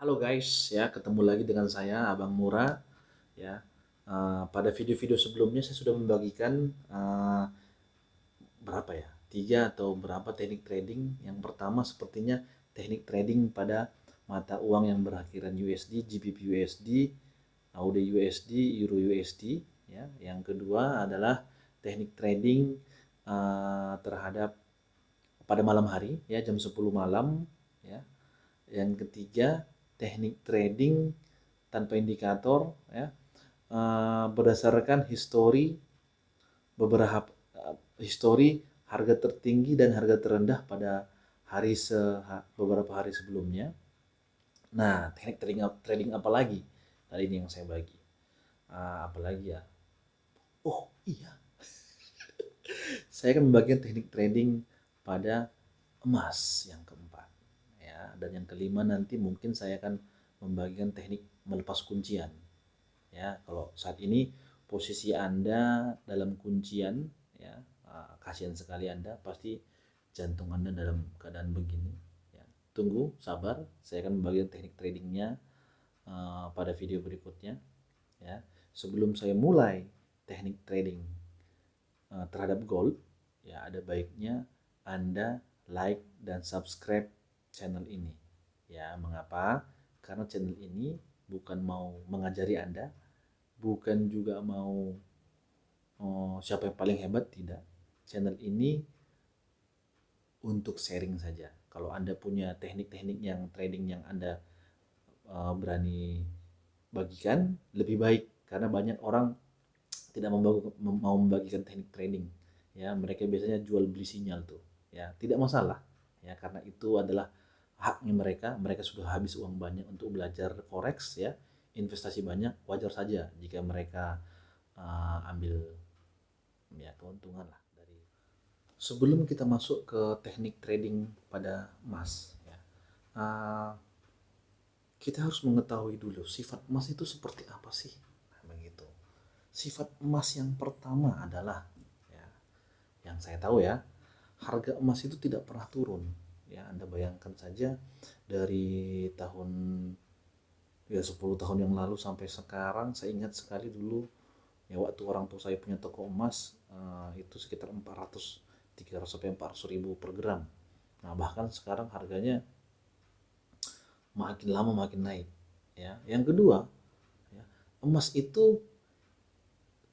Halo guys, ya ketemu lagi dengan saya Abang Mura ya. Pada video-video sebelumnya saya sudah membagikan berapa ya? Tiga atau berapa teknik trading. Yang pertama sepertinya teknik trading pada mata uang yang berakhiran USD, GBP USD, AUD USD, Euro USD ya. Yang kedua adalah teknik trading terhadap pada malam hari ya jam 10 malam ya. Yang ketiga, teknik trading tanpa indikator ya, berdasarkan beberapa histori harga tertinggi dan harga terendah pada beberapa hari sebelumnya. Nah, teknik trading apa lagi? Kali ini yang saya bagi. Apa lagi ya? Oh iya, saya akan membagikan teknik trading pada emas yang keempat. Ya, dan yang kelima nanti mungkin saya akan membagikan teknik melepas kuncian. Ya, kalau saat ini posisi Anda dalam kuncian, ya, kasihan sekali Anda, pasti jantung Anda dalam keadaan begini. Ya, tunggu, sabar, saya akan membagikan teknik tradingnya pada video berikutnya. Ya, sebelum saya mulai teknik trading terhadap gold, ya ada baiknya Anda like dan subscribe channel ini. Ya, mengapa? Karena channel ini bukan mau mengajari Anda, bukan juga mau siapa yang paling hebat, tidak. Channel ini untuk sharing saja. Kalau Anda punya teknik-teknik yang trading yang Anda berani bagikan, lebih baik karena banyak orang tidak mau membagikan teknik trading. Ya, mereka biasanya jual beli sinyal tuh. Ya, tidak masalah. Ya, karena itu adalah haknya mereka. Mereka sudah habis uang banyak untuk belajar forex ya, investasi banyak, wajar saja jika mereka ambil ya keuntungan lah dari. Sebelum kita masuk ke teknik trading pada emas ya, uh, kita harus mengetahui dulu sifat emas itu seperti apa sih. Nah, begitu. Sifat emas yang pertama adalah ya, yang saya tahu ya, harga emas itu tidak pernah turun. Ya, Anda bayangkan saja dari tahun ya 10 tahun yang lalu sampai sekarang, saya ingat sekali dulu ya waktu orang tua saya punya toko emas, itu sekitar 400 300 sampai 400 ribu per gram. Nah, bahkan sekarang harganya makin lama makin naik ya. Yang kedua, ya, emas itu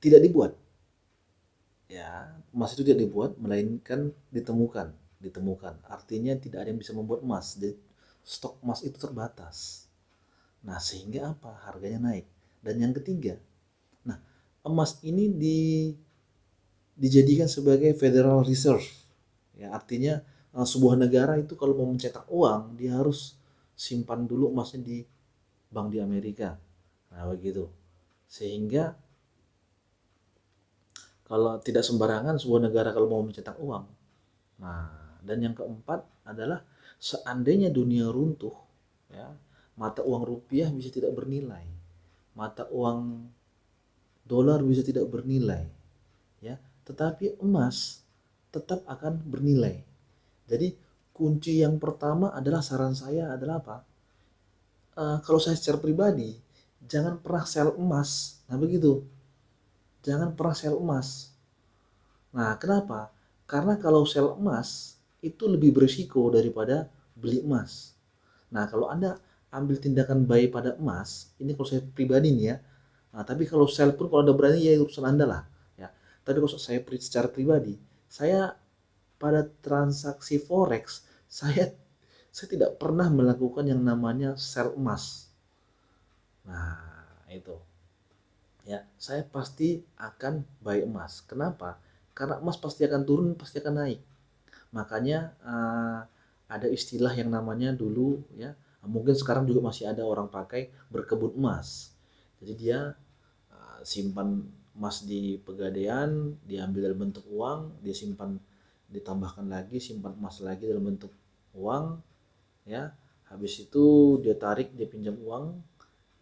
tidak dibuat. Ya, emas itu tidak dibuat melainkan ditemukan. Artinya tidak ada yang bisa membuat emas. Jadi, stok emas itu terbatas. Nah, sehingga apa? Harganya naik. Dan yang ketiga, nah, emas ini dijadikan sebagai Federal Reserve. Ya, artinya sebuah negara itu kalau mau mencetak uang, dia harus simpan dulu emasnya di bank di Amerika. Nah, begitu. Sehingga kalau tidak sembarangan sebuah negara kalau mau mencetak uang. Nah, dan yang keempat adalah seandainya dunia runtuh, ya, mata uang rupiah bisa tidak bernilai, mata uang dolar bisa tidak bernilai, ya, tetapi emas tetap akan bernilai. Jadi kunci yang pertama adalah saran saya adalah apa? Kalau saya secara pribadi, jangan pernah sell emas. Nah begitu, jangan pernah sell emas. Nah kenapa? Karena kalau sell emas itu lebih berisiko daripada beli emas. Nah kalau Anda ambil tindakan buy pada emas, ini kalau saya pribadi nih ya. Nah, tapi kalau sell pun kalau Anda berani ya urusan Anda lah. Ya. Tapi kalau saya secara pribadi, saya pada transaksi forex, saya tidak pernah melakukan yang namanya sell emas. Nah, itu. Ya, saya pasti akan buy emas. Kenapa? Karena emas pasti akan turun, pasti akan naik. Makanya ada istilah yang namanya dulu ya, mungkin sekarang juga masih ada orang pakai berkebun emas. Jadi dia simpan emas di pegadaian, diambil dalam bentuk uang, dia simpan, ditambahkan lagi, simpan emas lagi dalam bentuk uang, ya. Habis itu dia tarik, dia pinjam uang,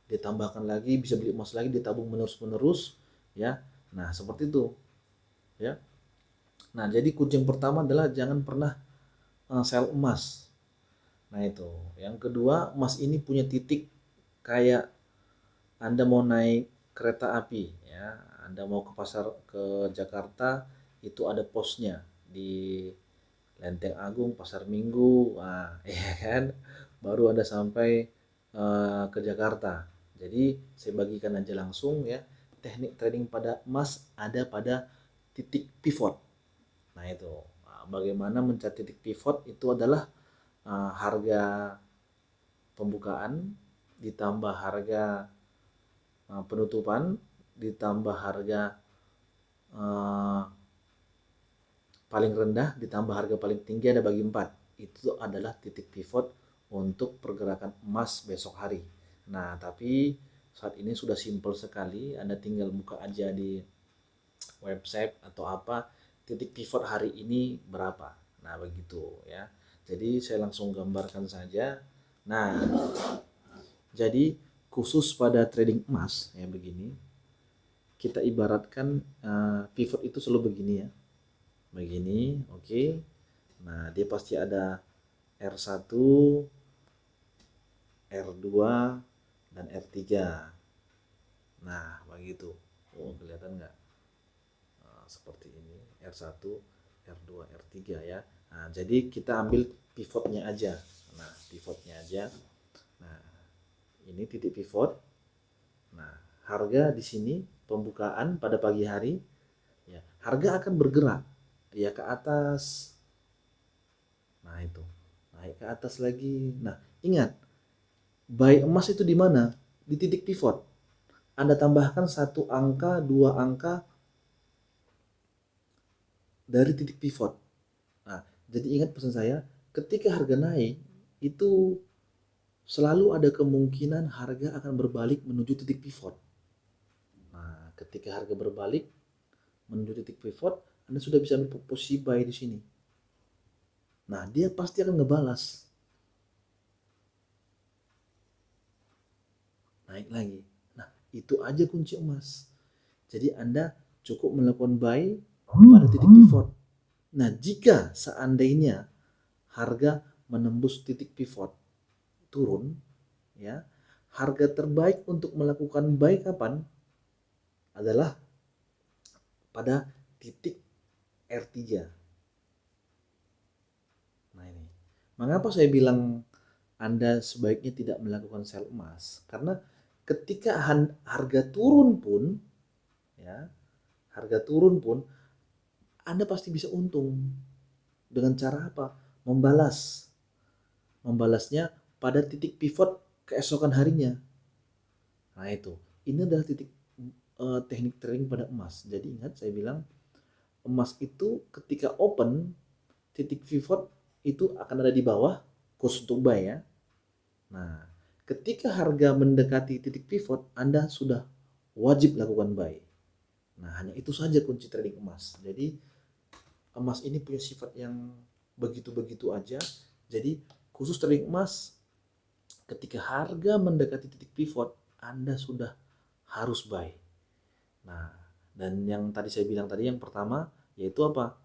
dia tambahkan lagi, bisa beli emas lagi, ditabung menerus-menerus, ya. Nah, seperti itu, ya. Nah, jadi kunci yang pertama adalah jangan pernah sell emas. Nah itu. Yang kedua, emas ini punya titik kayak Anda mau naik kereta api ya. Anda mau ke ke Jakarta, itu ada posnya di Lenteng Agung, Pasar Minggu, wah, ya kan, baru Anda sampai ke Jakarta. Jadi saya bagikan aja langsung ya, teknik trading pada emas ada pada titik pivot. Nah itu, bagaimana mencari titik pivot itu adalah harga pembukaan ditambah harga penutupan ditambah harga uh, paling rendah ditambah harga paling tinggi ada bagi 4. Itu adalah titik pivot untuk pergerakan emas besok hari. Nah, tapi saat ini sudah simpel sekali. Anda tinggal buka aja di website atau apa, titik pivot hari ini berapa. Nah, begitu ya. Jadi saya langsung gambarkan saja. Nah, jadi khusus pada trading emas ya begini. Kita ibaratkan pivot itu selalu begini ya. Begini, oke. Nah, dia pasti ada R1, R2, dan R3. Nah, begitu. Oh, kelihatan nggak? Seperti ini, R1, R2, R3 ya. Nah, jadi kita ambil pivotnya aja. Nah, pivotnya aja. Nah, ini titik pivot. Nah, harga di sini pembukaan pada pagi hari, ya, harga akan bergerak ya ke atas. Nah, itu. Naik ke atas lagi. Nah, ingat, buy emas itu di mana? Di titik pivot. Anda tambahkan satu angka, dua angka dari titik pivot. Nah, jadi ingat pesan saya, ketika harga naik, itu selalu ada kemungkinan harga akan berbalik menuju titik pivot. Nah, ketika harga berbalik menuju titik pivot, Anda sudah bisa ambil posisi buy di sini. Nah, dia pasti akan ngebalas. Naik lagi. Nah, itu aja kunci emas. Jadi Anda cukup melakukan buy pada titik pivot. Nah, jika seandainya harga menembus titik pivot turun, ya, harga terbaik untuk melakukan buy kapan? Adalah pada titik R3. Nah ini, mengapa saya bilang Anda sebaiknya tidak melakukan sell emas? Karena ketika harga turun pun, ya, harga turun pun, Anda pasti bisa untung. Dengan cara apa? Membalas. Membalasnya pada titik pivot keesokan harinya. Nah itu, ini adalah titik teknik trading pada emas. Jadi ingat saya bilang emas itu ketika open titik pivot itu akan ada di bawah khusus untuk buy ya. Nah, ketika harga mendekati titik pivot, Anda sudah wajib lakukan buy. Nah, hanya itu saja kunci trading emas. Jadi emas ini punya sifat yang begitu-begitu aja. Jadi khusus trading emas ketika harga mendekati titik pivot, Anda sudah harus buy. Nah, dan yang tadi saya bilang tadi yang pertama yaitu apa?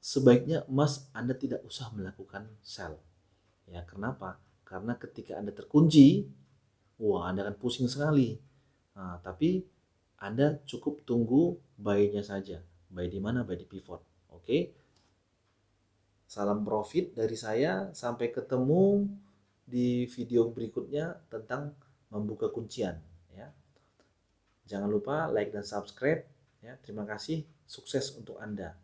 Sebaiknya emas Anda tidak usah melakukan sell. Ya, kenapa? Karena ketika Anda terkunci, wah Anda akan pusing sekali. Nah, tapi Anda cukup tunggu buy-nya saja. Buy di mana? Buy di pivot. Oke. Salam profit dari saya. Sampai ketemu di video berikutnya tentang membuka kuncian. Ya. Jangan lupa like dan subscribe. Ya, terima kasih. Sukses untuk Anda.